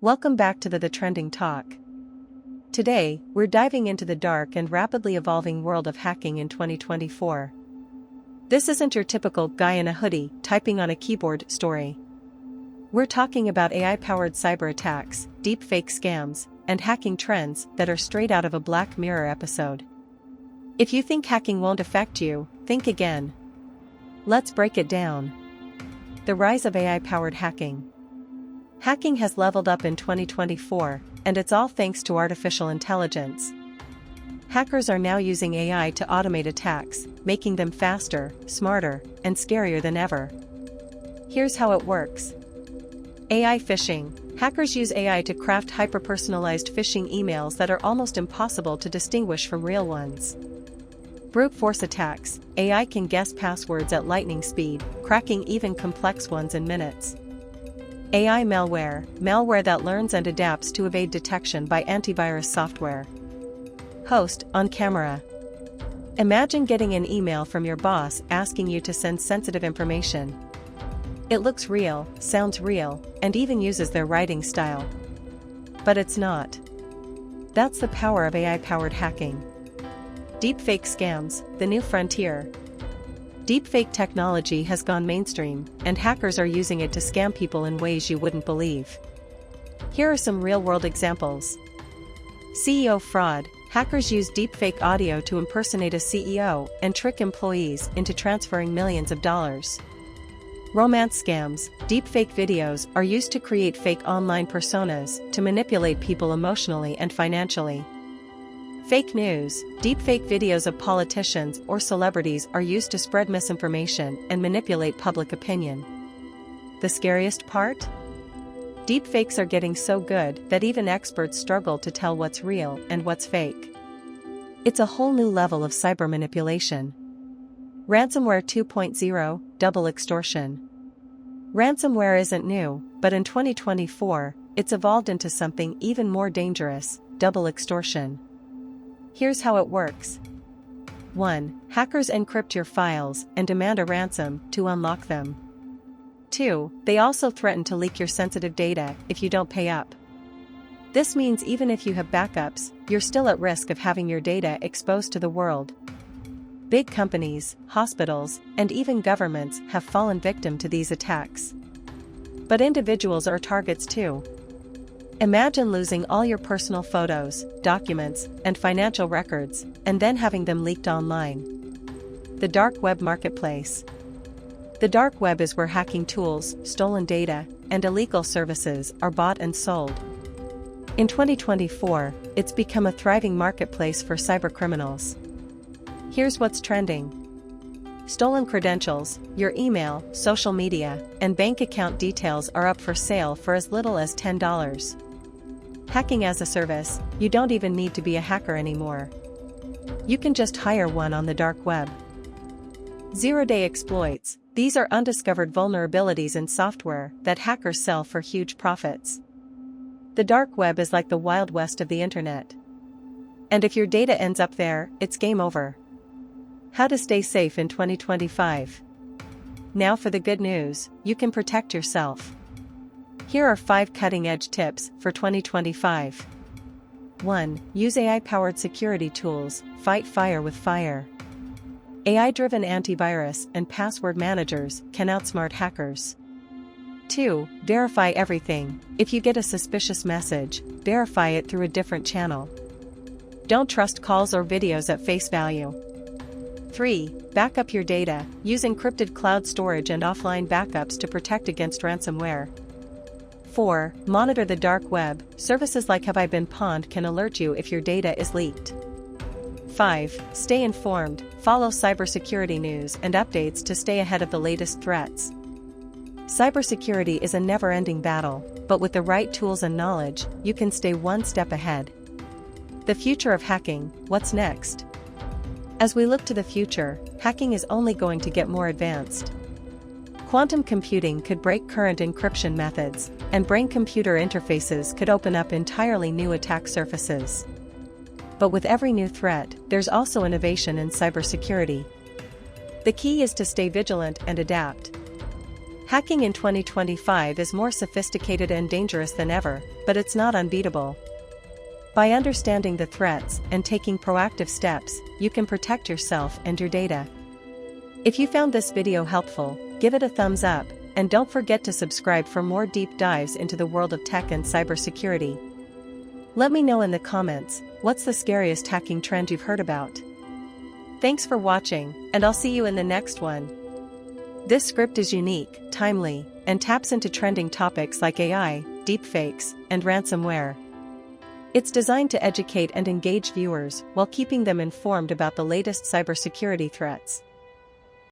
Welcome back to the Trending Talk. Today, we're diving into the dark and rapidly evolving world of hacking in 2024. This isn't your typical guy in a hoodie typing on a keyboard story. We're talking about AI-powered cyberattacks, deepfake scams, and hacking trends that are straight out of a Black Mirror episode. If you think hacking won't affect you, think again. Let's break it down. The rise of AI-powered hacking. Hacking has leveled up in 2024, and it's all thanks to artificial intelligence. Hackers are now using AI to automate attacks, making them faster, smarter, and scarier than ever. Here's how it works. AI phishing. Hackers use AI to craft hyper-personalized phishing emails that are almost impossible to distinguish from real ones. Brute force attacks. AI can guess passwords at lightning speed, cracking even complex ones in minutes. AI malware. Malware that learns and adapts to evade detection by antivirus software. Host on camera. Imagine getting an email from your boss asking you to send sensitive information. It looks real, sounds real, and even uses their writing style. But it's not. That's the power of AI-powered hacking. Deepfake scams, the new frontier. Deepfake technology has gone mainstream, and hackers are using it to scam people in ways you wouldn't believe. Here are some real-world examples. CEO fraud. Hackers use deepfake audio to impersonate a CEO and trick employees into transferring millions of dollars. Romance scams. Deepfake videos are used to create fake online personas to manipulate people emotionally and financially. Fake news. Deepfake videos of politicians or celebrities are used to spread misinformation and manipulate public opinion. The scariest part? Deepfakes are getting so good that even experts struggle to tell what's real and what's fake. It's a whole new level of cyber manipulation. Ransomware 2.0, double extortion. Ransomware isn't new, but in 2024, it's evolved into something even more dangerous, double extortion. Here's how it works. 1. Hackers encrypt your files and demand a ransom to unlock them. 2. They also threaten to leak your sensitive data if you don't pay up. This means even if you have backups, you're still at risk of having your data exposed to the world. Big companies, hospitals, and even governments have fallen victim to these attacks. But individuals are targets too. Imagine losing all your personal photos, documents, and financial records, and then having them leaked online. The dark web marketplace. The dark web is where hacking tools, stolen data, and illegal services are bought and sold. In 2024, it's become a thriving marketplace for cybercriminals. Here's what's trending. Stolen credentials, your email, social media, and bank account details are up for sale for as little as $10. Hacking as a service. You don't even need to be a hacker anymore. You can just hire one on the dark web. Zero-day exploits. These are undiscovered vulnerabilities in software that hackers sell for huge profits. The dark web is like the Wild West of the internet. And if your data ends up there, it's game over. How to stay safe in 2025. Now for the good news, you can protect yourself. Here are 5 cutting-edge tips for 2025. 1. Use AI-powered security tools, fight fire with fire. AI-driven antivirus and password managers can outsmart hackers. 2. Verify everything. If you get a suspicious message, verify it through a different channel. Don't trust calls or videos at face value. 3. Back up your data. Use encrypted cloud storage and offline backups to protect against ransomware. 4. Monitor the dark web. Services like Have I Been Pwned can alert you if your data is leaked. 5. Stay informed. Follow cybersecurity news and updates to stay ahead of the latest threats. Cybersecurity is a never-ending battle, but with the right tools and knowledge, you can stay one step ahead. The future of hacking. What's next? As we look to the future, hacking is only going to get more advanced. Quantum computing could break current encryption methods, and brain-computer interfaces could open up entirely new attack surfaces. But with every new threat, there's also innovation in cybersecurity. The key is to stay vigilant and adapt. Hacking in 2025 is more sophisticated and dangerous than ever, but it's not unbeatable. By understanding the threats and taking proactive steps, you can protect yourself and your data. If you found this video helpful, give it a thumbs up, and don't forget to subscribe for more deep dives into the world of tech and cybersecurity. Let me know in the comments, what's the scariest hacking trend you've heard about? Thanks for watching, and I'll see you in the next one. This script is unique, timely, and taps into trending topics like AI, deepfakes, and ransomware. It's designed to educate and engage viewers while keeping them informed about the latest cybersecurity threats.